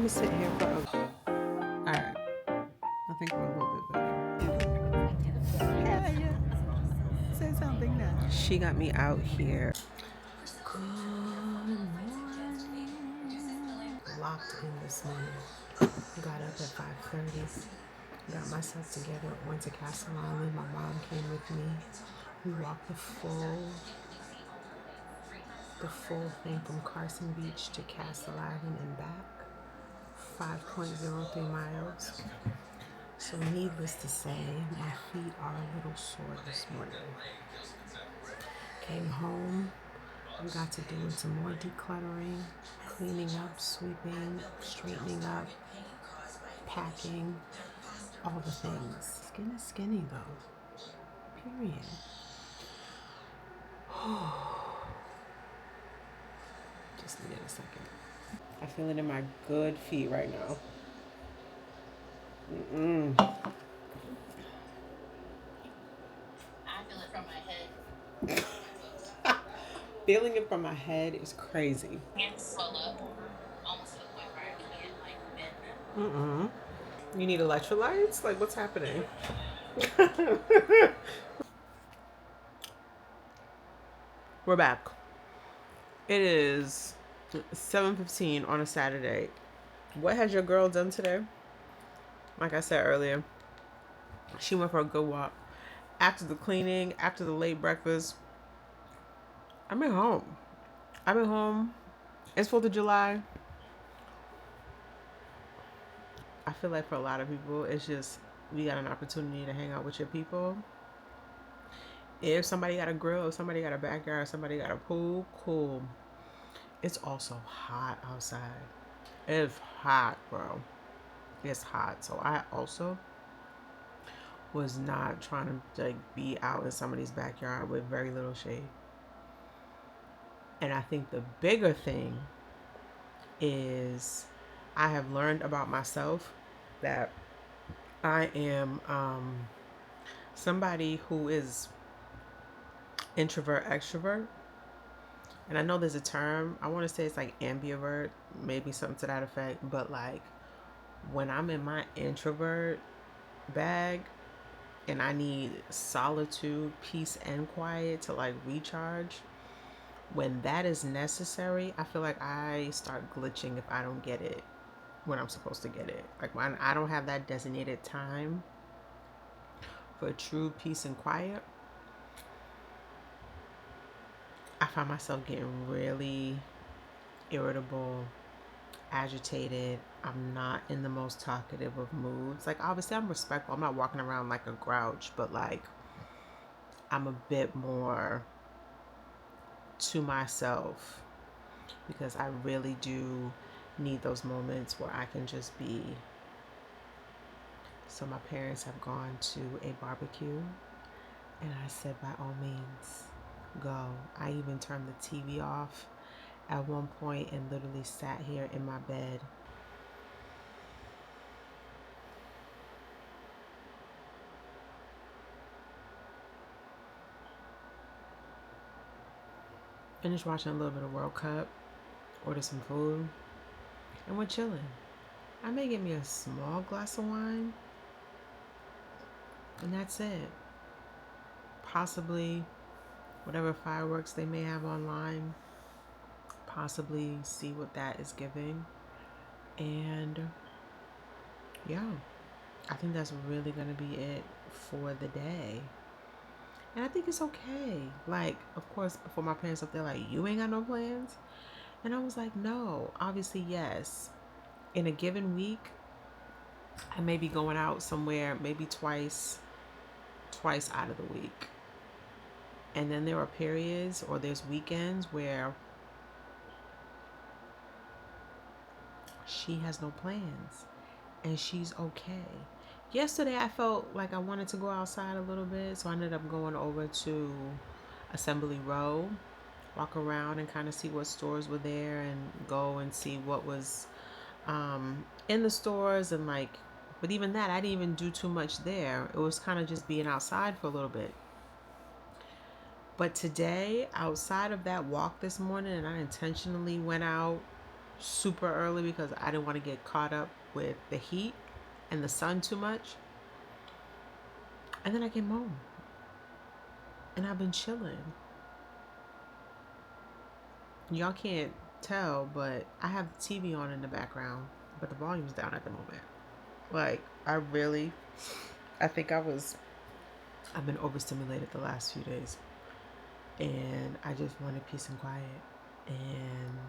gonna sit here for Alright. I think we're a little bit better. Hell yeah. Say something now. She got me out here. Good morning. Locked in this morning. Got up at 5:30. Got myself together. Went to Castle Island. My mom came with me. We walked the full thing from Carson Beach to Castle Island and back. 5.03 miles. So needless to say, my feet are a little sore this morning. Came home, we got to doing some more decluttering, cleaning up, sweeping, straightening up, packing, all the things. Skin is skinny though, period. Just give me a second. I feel it in my good feet right now. Feeling it from my head is crazy. You need electrolytes? Like, what's happening? We're back. It is 7:15 on a Saturday. What has your girl done today? Like I said earlier, she went for a good walk. After the cleaning, after the late breakfast, I've been home. It's 4th of July. I feel like for a lot of people, it's just we got an opportunity to hang out with your people. If somebody got a grill, if somebody got a backyard, somebody got a pool, cool. It's also hot outside. It's hot, bro. It's hot. So I also was not trying to like be out in somebody's backyard with very little shade. And I think the bigger thing is I have learned about myself that I am somebody who is introvert extrovert. And I know there's a term, I want to say it's like ambivert, maybe something to that effect, but like when I'm in my introvert bag and I need solitude, peace, and quiet to like recharge, when that is necessary, I feel like I start glitching if I don't get it when I'm supposed to get it. Like when I don't have that designated time for true peace and quiet, I find myself getting really irritable, agitated. I'm not in the most talkative of moods. Like obviously I'm respectful. I'm not walking around like a grouch, but like I'm a bit more to myself because I really do need those moments where I can just be. So my parents have gone to a barbecue and I said by all means go. I even turned the TV off at one point and literally sat here in my bed and just watching a little bit of World Cup, order some food, and we're chilling. I may get me a small glass of wine, and that's it. Possibly whatever fireworks they may have online, possibly see what that is giving. And yeah, I think that's really going to be it for the day. And I think it's okay. Like, of course, before my parents up there, like, you ain't got no plans. And I was like, no, obviously, yes. In a given week, I may be going out somewhere maybe twice out of the week. And then there are periods or there's weekends where she has no plans and she's okay. Yesterday, I felt like I wanted to go outside a little bit, so I ended up going over to Assembly Row, walk around and kind of see what stores were there and go and see what was in the stores and like, but even that, I didn't even do too much there. It was kind of just being outside for a little bit. But today, outside of that walk this morning, and I intentionally went out super early because I didn't want to get caught up with the heat and the sun too much. And then I came home and I've been chilling. Y'all can't tell, but I have the TV on in the background, but the volume's down at the moment. Like, I think I've been overstimulated the last few days, and I just wanted peace and quiet, and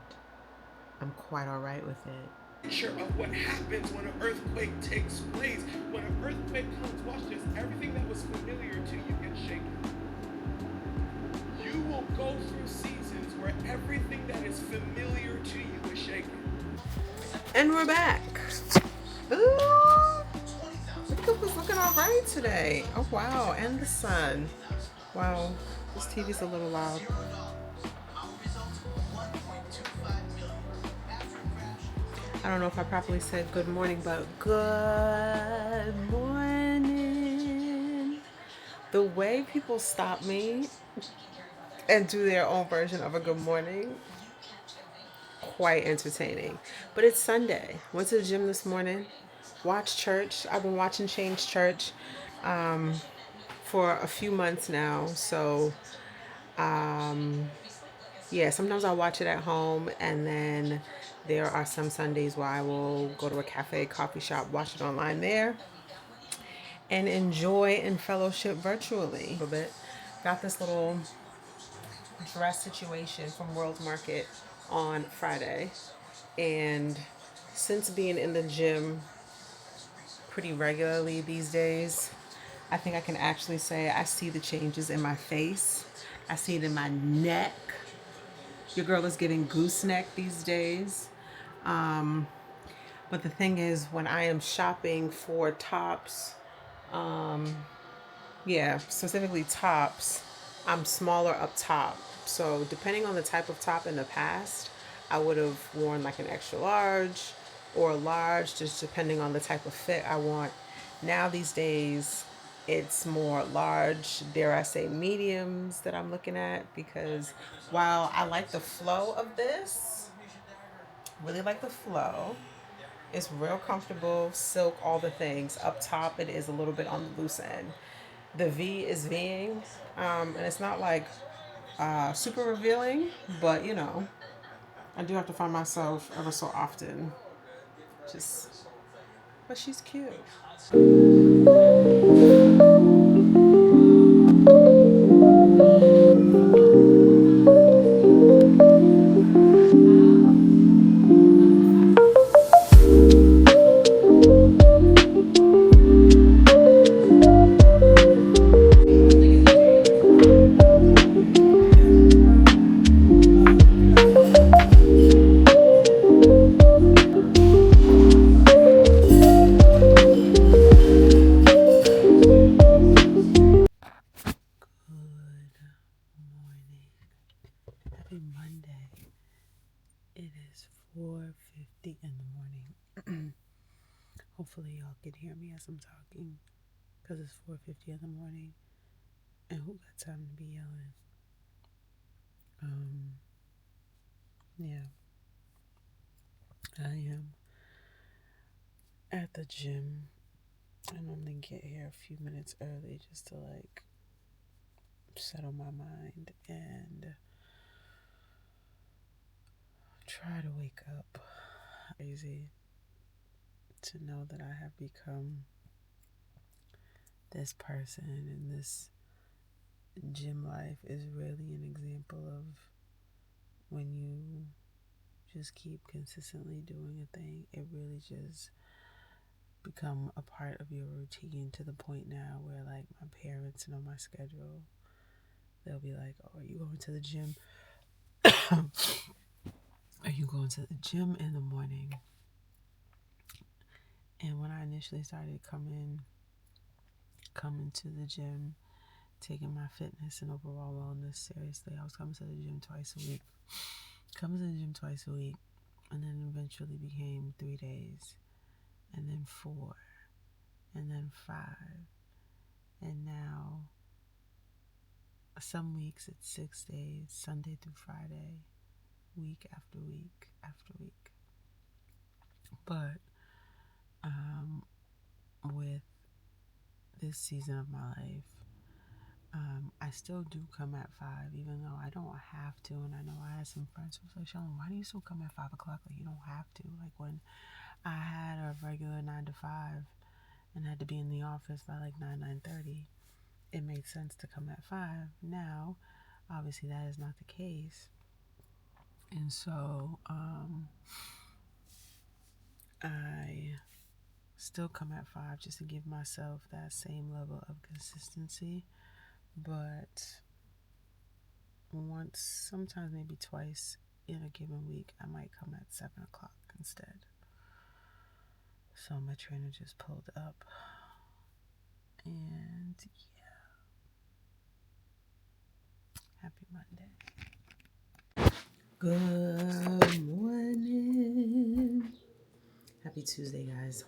I'm quite all right with it. Sure of what happens when an earthquake takes place. When an earthquake comes, watch this. Everything that was familiar to you gets shaken. You will go through seasons where everything that is familiar to you is shaken. And we're back. Ooh, makeup was looking all right today. Oh wow, and the sun. Wow, this TV's a little loud. I don't know if I properly said good morning, but good morning. The way people stop me and do their own version of a good morning, quite entertaining. But it's Sunday. Went to the gym this morning. Watched church. I've been watching Change Church for a few months now. So yeah, sometimes I'll watch it at home, and then there are some Sundays where I will go to a cafe, coffee shop, watch it online there, and enjoy and fellowship virtually a bit. Got this little dress situation from World Market on Friday, and since being in the gym pretty regularly these days, I think I can actually say I see the changes in my face. I see it in my neck. Your girl is getting gooseneck these days. But the thing is, when I am shopping for tops, yeah, specifically tops, I'm smaller up top. So depending on the type of top in the past, I would have worn like an extra large or a large, just depending on the type of fit I want. Now these days, it's more large, dare I say mediums that I'm looking at, because while I like the flow of this, really like the flow, it's real comfortable, silk, all the things. Up top, it is a little bit on the loose end. The V is Ving, and it's not like super revealing, but you know, I do have to find myself ever so often. Just, but she's cute. Good morning. Happy Monday. It is 4:50 in the morning. Hopefully y'all can hear me as I'm talking, because it's 4:50 in the morning, and who got time to be yelling? Yeah, I am at the gym. I normally get here a few minutes early just to like settle my mind and try to wake up. Crazy to know that I have become this person, and this gym life is really an example of when you just keep consistently doing a thing, it really just become a part of your routine, to the point now where like my parents know my schedule. They'll be like, "Oh, are you going to the gym? Are you going to the gym in the morning?" And when I initially started coming to the gym, taking my fitness and overall wellness seriously, I was coming to the gym twice a week. Coming to the gym twice a week, and then eventually became 3 days, and then 4, and then 5, and now some weeks it's 6 days, Sunday through Friday, week after week after week. But um, with this season of my life, I still do come at 5, even though I don't have to. And I know I had some friends who was like, Shalom, why do you still come at 5 o'clock? Like, you don't have to. Like, when I had a regular 9 to 5 and had to be in the office by like 9:30, it made sense to come at 5. Now, obviously, that is not the case. And so, I still come at 5 just to give myself that same level of consistency. But once, sometimes maybe twice in a given week, I might come at 7 o'clock instead. So my trainer just pulled up. And yeah, happy Monday. Good morning. Happy Tuesday, guys.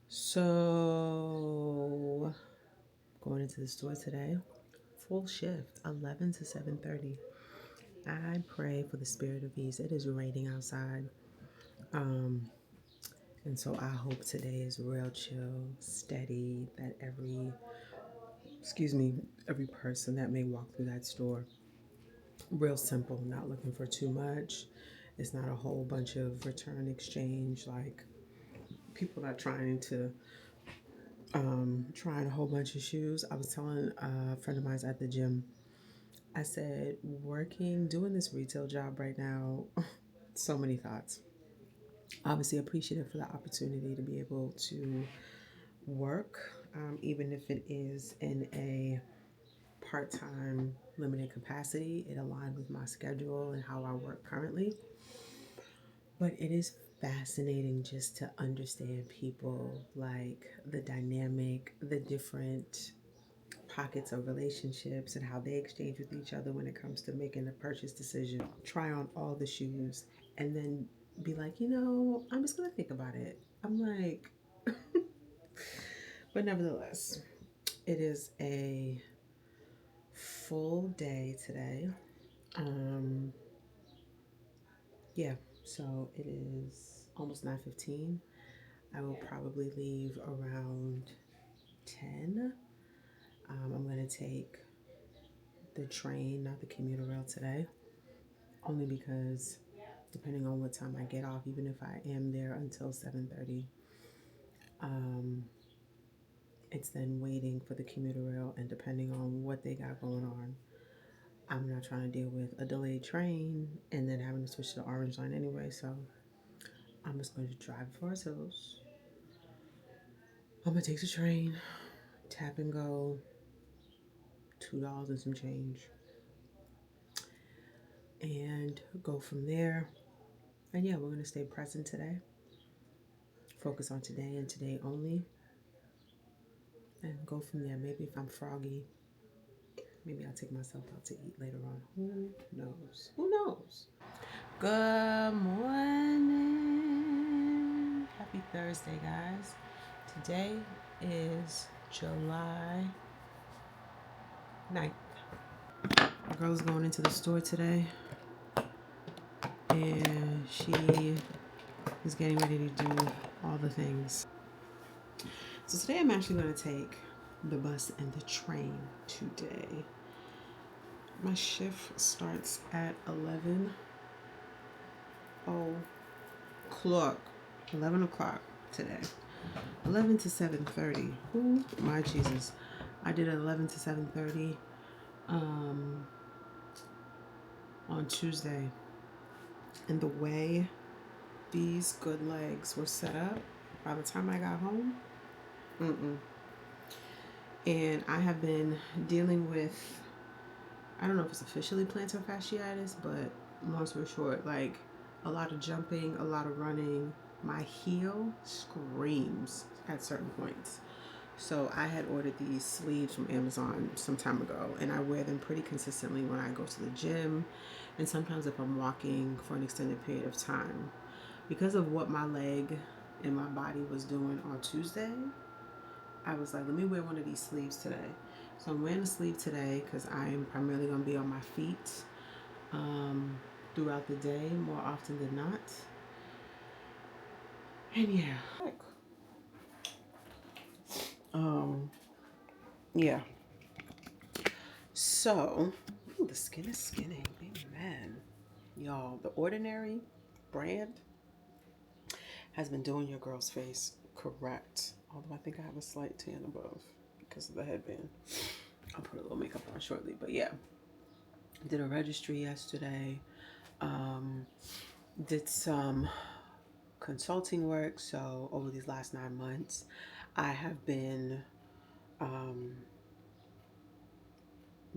So, going into the store today, full shift, 11 to 7:30. I pray for the spirit of ease. It is raining outside. And so I hope today is real chill, steady, that every person that may walk through that store, real simple, not looking for too much. It's not a whole bunch of return exchange, like people are trying a whole bunch of shoes. I was telling a friend of mine at the gym, I said, doing this retail job right now, so many thoughts. Obviously appreciative for the opportunity to be able to work, even if it is in a part-time limited capacity. It aligned with my schedule and how I work currently. But it is fascinating just to understand people, like the dynamic, the different pockets of relationships and how they exchange with each other when it comes to making a purchase decision. Try on all the shoes and then be like, I'm just going to think about it. I'm like, but nevertheless, it is a full day today. Yeah, so it is almost 9:15. I will probably leave around 10. I'm going to take the train, not the commuter rail today, only because depending on what time I get off, even if I am there until 7:30, it's then waiting for the commuter rail, and depending on what they got going on, I'm not trying to deal with a delayed train and then having to switch to the orange line anyway. So I'm just going to drive for ourselves. I'm gonna take the train, tap and go, $2 and some change, and go from there. And yeah, we're gonna stay present today, focus on today and today only, and go from there. Maybe if I'm froggy, maybe I'll take myself out to eat later on. Who knows? Who knows? Good morning. Happy Thursday, guys. Today is July 9th. My girl's going into the store today, and she is getting ready to do all the things. So today I'm actually going to take the bus and the train today. My shift starts at 11 o'clock. 11 o'clock today. 11 to 7:30. Oh my Jesus. I did 11 to 7:30 on Tuesday. And the way these good legs were set up, by the time I got home, and I have been dealing with, I don't know if it's officially plantar fasciitis, but long story short, like a lot of jumping, a lot of running. My heel screams at certain points. So I had ordered these sleeves from Amazon some time ago, and I wear them pretty consistently when I go to the gym, and sometimes if I'm walking for an extended period of time. Because of what my leg and my body was doing on Tuesday, I was like, let me wear one of these sleeves today. So I'm wearing a sleeve today because I am primarily going to be on my feet um, throughout the day more often than not. And yeah. Um, yeah. So, ooh, the skin is skinning. Amen. Y'all, The Ordinary brand has been doing your girl's face correct. Although I think I have a slight tan above because of the headband. I'll put a little makeup on shortly. But yeah, did a registry yesterday. Did some consulting work. So over these last 9 months, I have been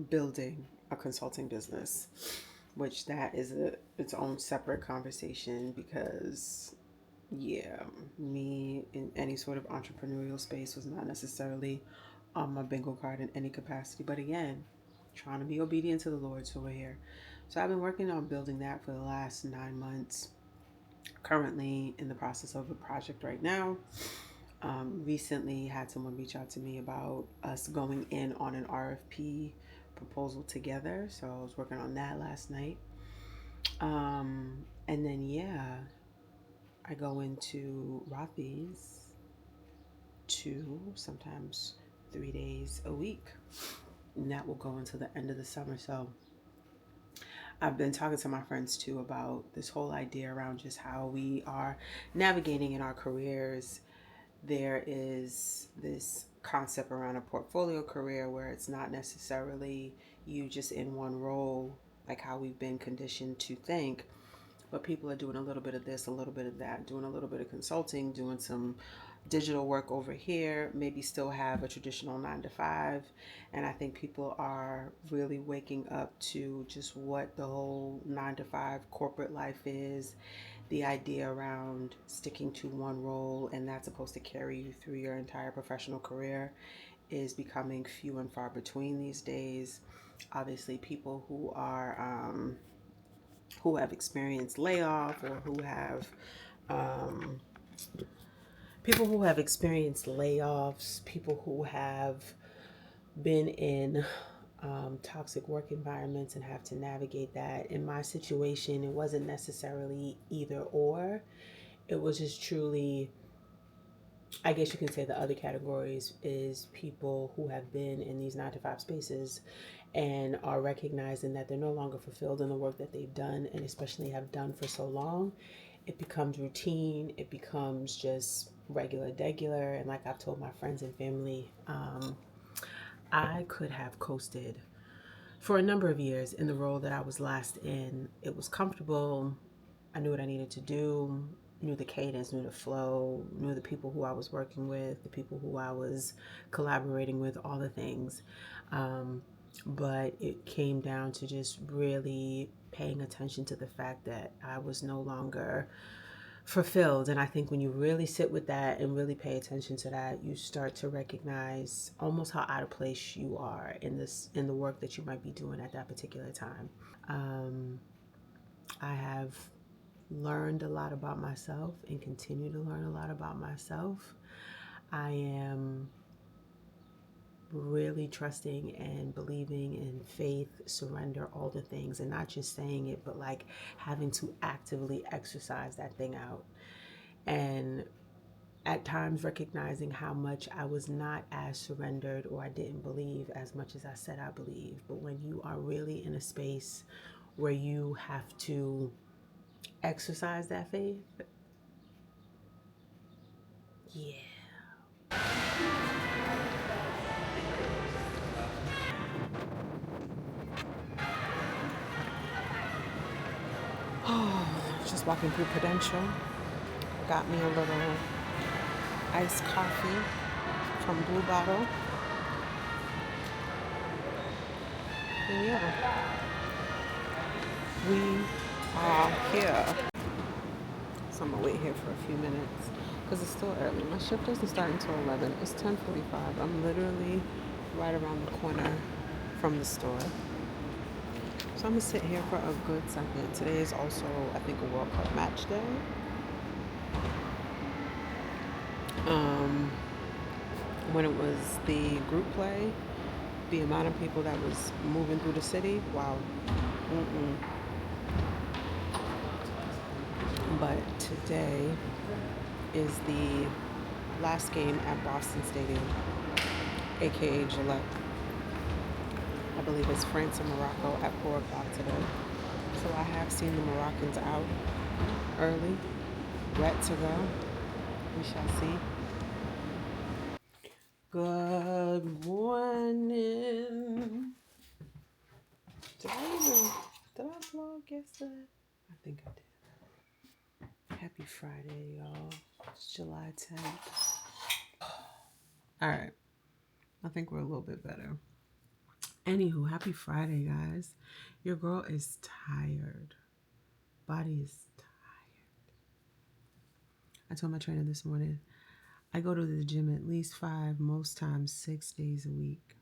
building a consulting business, which that is its own separate conversation because yeah, me in any sort of entrepreneurial space was not necessarily on my bingo card in any capacity. But again, trying to be obedient to the Lord, so we're here. So I've been working on building that for the last 9 months. Currently in the process of a project right now. Recently had someone reach out to me about us going in on an RFP proposal together. So I was working on that last night. And then, yeah, I go into Rothy's 2, sometimes 3 days a week. And that will go until the end of the summer. So I've been talking to my friends too about this whole idea around just how we are navigating in our careers. There is this concept around a portfolio career where it's not necessarily you just in one role, like how we've been conditioned to think, but people are doing a little bit of this, a little bit of that, doing a little bit of consulting, doing some digital work over here, maybe still have a traditional 9 to 5. And I think people are really waking up to just what the whole 9 to 5 corporate life is, the idea around sticking to one role and that's supposed to carry you through your entire professional career is becoming few and far between these days. Obviously, people who have experienced layoff or who have people who have experienced layoffs, people who have been in toxic work environments and have to navigate that. In my situation, it wasn't necessarily either or. It was just truly, I guess you can say the other categories is people who have been in these 9 to 5 spaces and are recognizing that they're no longer fulfilled in the work that they've done and especially have done for so long. It becomes routine. It becomes just regular. And like I've told my friends and family, I could have coasted for a number of years in the role that I was last in. It was comfortable. I knew what I needed to do, knew the cadence, knew the flow, knew the people who I was working with, the people who I was collaborating with, all the things. But it came down to just really paying attention to the fact that I was no longer fulfilled. And I think when you really sit with that and really pay attention to that, you start to recognize almost how out of place you are in the work that you might be doing at that particular time. I have learned a lot about myself and continue to learn a lot about myself. I am really trusting and believing in faith, surrender, all the things, and not just saying it, but like having to actively exercise that thing out. And at times recognizing how much I was not as surrendered or I didn't believe as much as I said I believe. But when you are really in a space where you have to exercise that faith, yeah. Oh, just walking through Prudential. Got me a little iced coffee from Blue Bottle. And yeah, we are here. So I'm gonna wait here for a few minutes because it's still early. My shift doesn't start until 11. It's 10:45. I'm literally right around the corner from the store. So I'm gonna sit here for a good second. Today is also, I think, a World Cup match day. when it was the group play, the amount of people that was moving through the city, wow. Mm-mm. But today is the last game at Boston Stadium, aka Gillette. I believe it's France and Morocco at 4 o'clock today. So I have seen the Moroccans out early, wet to go. We shall see. Good morning. Did I vlog yesterday? I think I did. Happy Friday, y'all. It's July 10th. All right. I think we're a little bit better. Anywho, happy Friday, guys. Your girl is tired. Body is tired. I told my trainer this morning, I go to the gym at least 5, most times 6 days a week.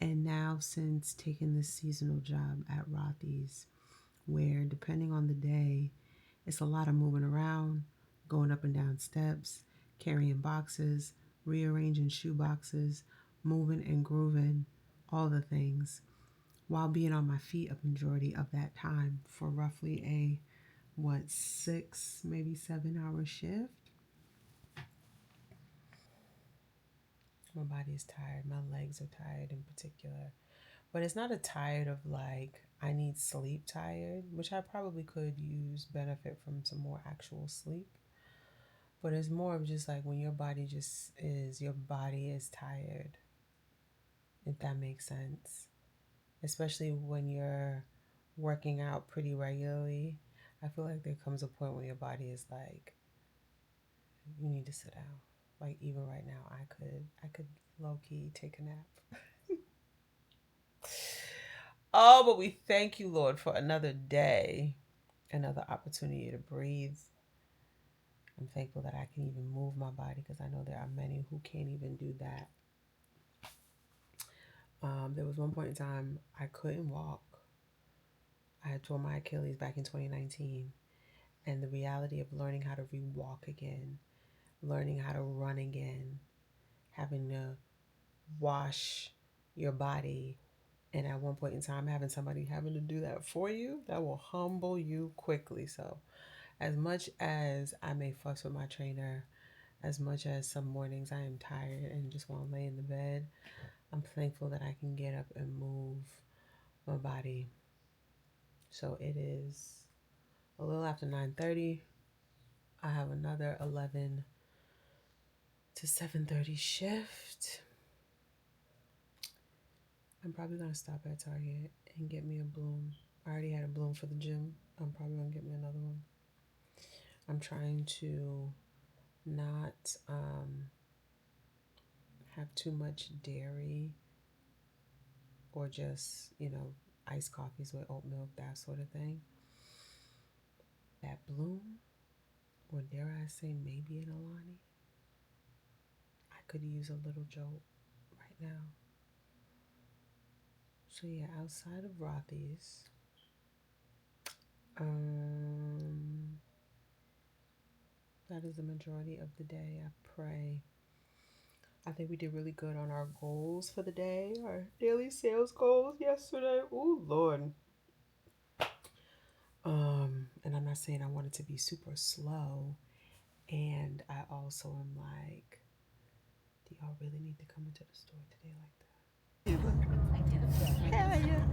And now, since taking this seasonal job at Rothy's, where depending on the day, it's a lot of moving around, going up and down steps, carrying boxes, rearranging shoe boxes, moving and grooving, all the things, while being on my feet a majority of that time for roughly a 6, maybe 7 hour shift. My body is tired. My legs are tired in particular. But it's not a tired of like, I need sleep tired, which I probably could use benefit from some more actual sleep. But it's more of just like when your body is tired, if that makes sense. Especially when you're working out pretty regularly. I feel like there comes a point when your body is like, you need to sit down. Like even right now, I could low key take a nap. Oh, but we thank you, Lord, for another day, another opportunity to breathe. I'm thankful that I can even move my body because I know there are many who can't even do that. There was one point in time I couldn't walk. I had torn my Achilles back in 2019. And the reality of learning how to re-walk again, learning how to run again, having to wash your body, and at one point in time having somebody having to do that for you, that will humble you quickly. So as much as I may fuss with my trainer, as much as some mornings I am tired and just want to lay in the bed, I'm thankful that I can get up and move my body. So it is a little after 9:30. I have another 11 to 7:30 shift. I'm probably going to stop at Target and get me a bloom. I already had a bloom for the gym. I'm probably going to get me another one. I'm trying to not have too much dairy or just, iced coffees with oat milk, that sort of thing. That bloom, or dare I say maybe an Alani, I could use a little jolt right now. So yeah, outside of Rothy's, that is the majority of the day. I pray. I think we did really good on our goals for the day, our daily sales goals yesterday. Ooh, Lord. And I'm not saying I want it to be super slow. And I also am like, do y'all really need to come into the store today like that? Hell yeah.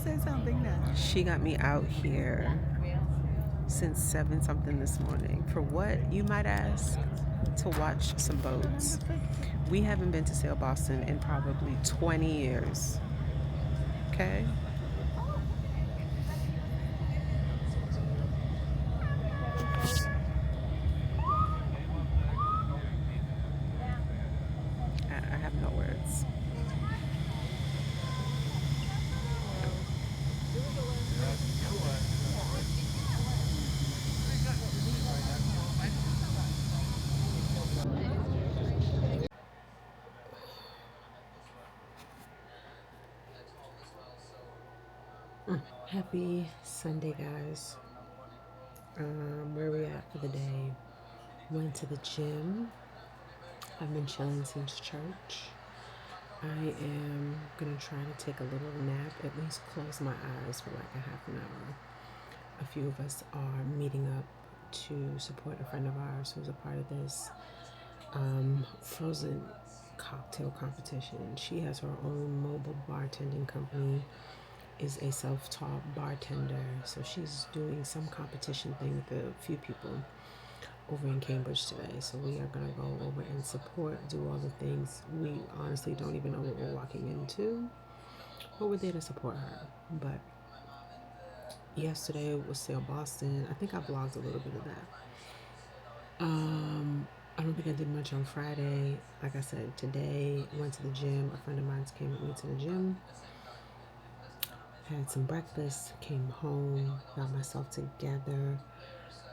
Say something now. She got me out here since 7 something this morning. For what, you might ask? To watch some boats. We haven't been to Sail Boston in probably 20 years. Okay? I have no words. Happy Sunday, guys. Where we at for the day? Went to the gym. I've been chilling since church. I am gonna try to take a little nap, at least close my eyes for like a half an hour. A few of us are meeting up to support a friend of ours who's a part of this frozen cocktail competition. She has her own mobile bartending company, is a self-taught bartender, so she's doing some competition thing with a few people over in Cambridge today. So we are gonna go over and support, do all the things. We honestly don't even know what we're walking into, but we're there to support her. But yesterday was Sail Boston. I think I vlogged a little bit of that. I don't think I did much on Friday. Like I said, today I went to the gym. A friend of mine came with me to the gym. Had some breakfast, came home, got myself together.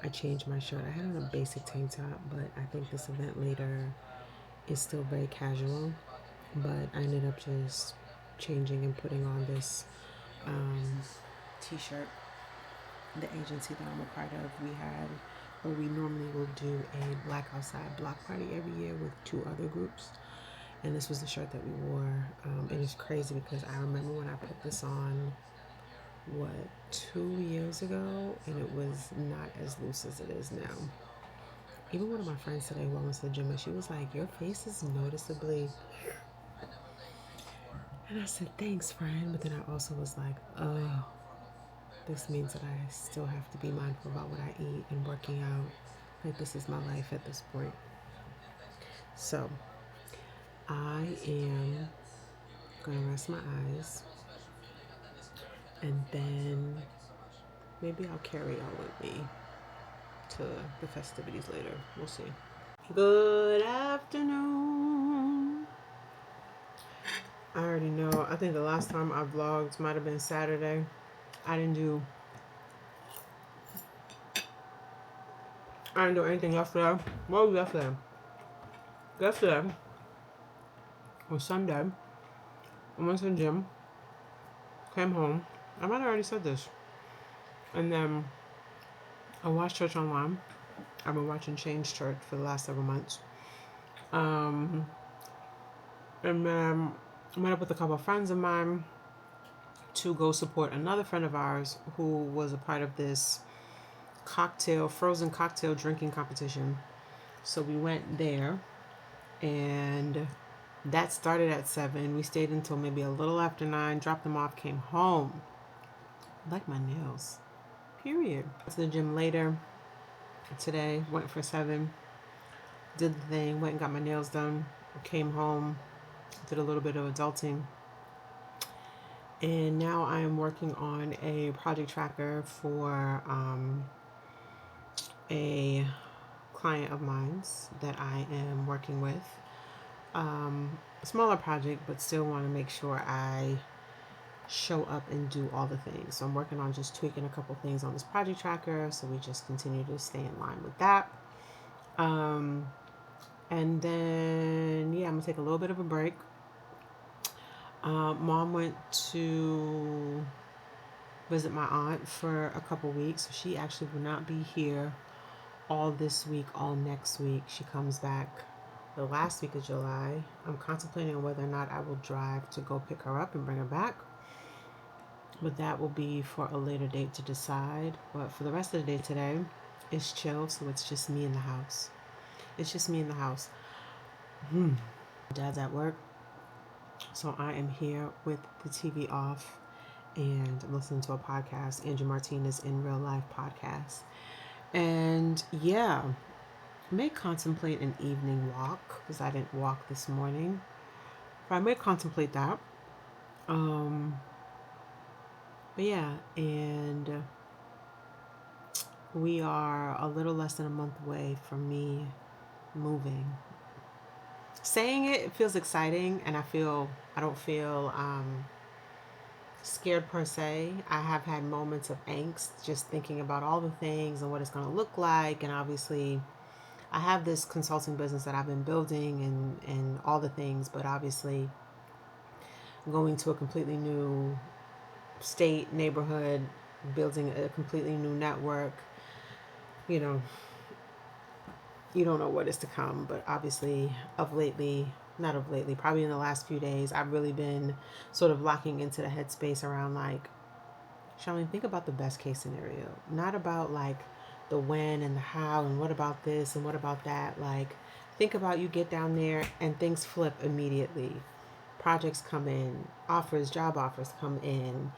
I changed my shirt. I had on a basic tank top, but I think this event later is still very casual. But I ended up just changing and putting on this um, t-shirt. The agency that I'm a part of, we normally will do a Black Outside block party every year with two other groups. And this was the shirt that we wore. And it's crazy because I remember when I put this on, 2 years ago, and it was not as loose as it is now. Even one of my friends today who I went to the gym and she was like, "Your face is noticeably," and I said, "Thanks, friend." But then I also was like, "Oh, this means that I still have to be mindful about what I eat and working out. Like, this is my life at this point." So I am gonna rest my eyes, and then maybe I'll carry y'all with me to the festivities later. We'll see. Good afternoon. I already know. I think the last time I vlogged might have been Saturday. I didn't do anything yesterday. What was yesterday? Yesterday was Sunday. I went to the gym, came home. I might have already said this. And then I watched church online. I've been watching Change Church for the last several months. And then I met up with a couple of friends of mine to go support another friend of ours who was a part of this frozen cocktail drinking competition. So we went there, and that started at 7. We stayed until maybe a little after 9, dropped them off, came home. I like my nails. Period. Went to the gym later today, went for 7, did the thing, went and got my nails done, came home, did a little bit of adulting. And now I am working on a project tracker for a client of mine's that I am working with. A smaller project, but still want to make sure I show up and do all the things. So I'm working on just tweaking a couple things on this project tracker, so we just continue to stay in line with that. And then, yeah, I'm gonna take a little bit of a break. Mom went to visit my aunt for a couple weeks. So she actually will not be here all this week, all next week. She comes back the last week of July. I'm contemplating on whether or not I will drive to go pick her up and bring her back. But that will be for a later date to decide. But for the rest of the day today, it's chill, so it's just me in the house. It's just me in the house. Dad's at work, so I am here with the TV off and listening to a podcast, Andrew Martinez in Real Life podcast. And yeah, I may contemplate an evening walk because I didn't walk this morning. But I may contemplate that. But yeah, and we are a little less than a month away from me moving. Saying it feels exciting, and I don't feel scared per se. I have had moments of angst just thinking about all the things and what it's going to look like, and obviously I have this consulting business that I've been building and all the things, but obviously going to a completely new state, neighborhood, building a completely new network, you know, you don't know what is to come. But obviously, not of lately, probably in the last few days, I've really been sort of locking into the headspace around like, Charlene, think about the best case scenario, not about like the when and the how and what about this and what about that. Like, think about you get down there and things flip immediately. Projects come in, job offers come in,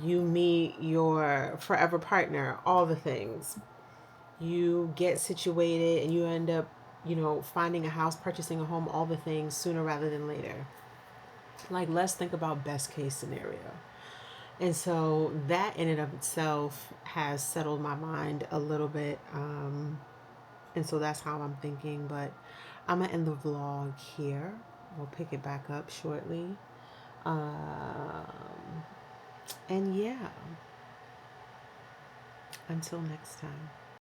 you meet your forever partner, all the things. You get situated and you end up, finding a house, purchasing a home, all the things sooner rather than later. Like, let's think about best case scenario. And so that in and of itself has settled my mind a little bit. And so that's how I'm thinking. But I'm going to end the vlog here. We'll pick it back up shortly. And yeah, until next time.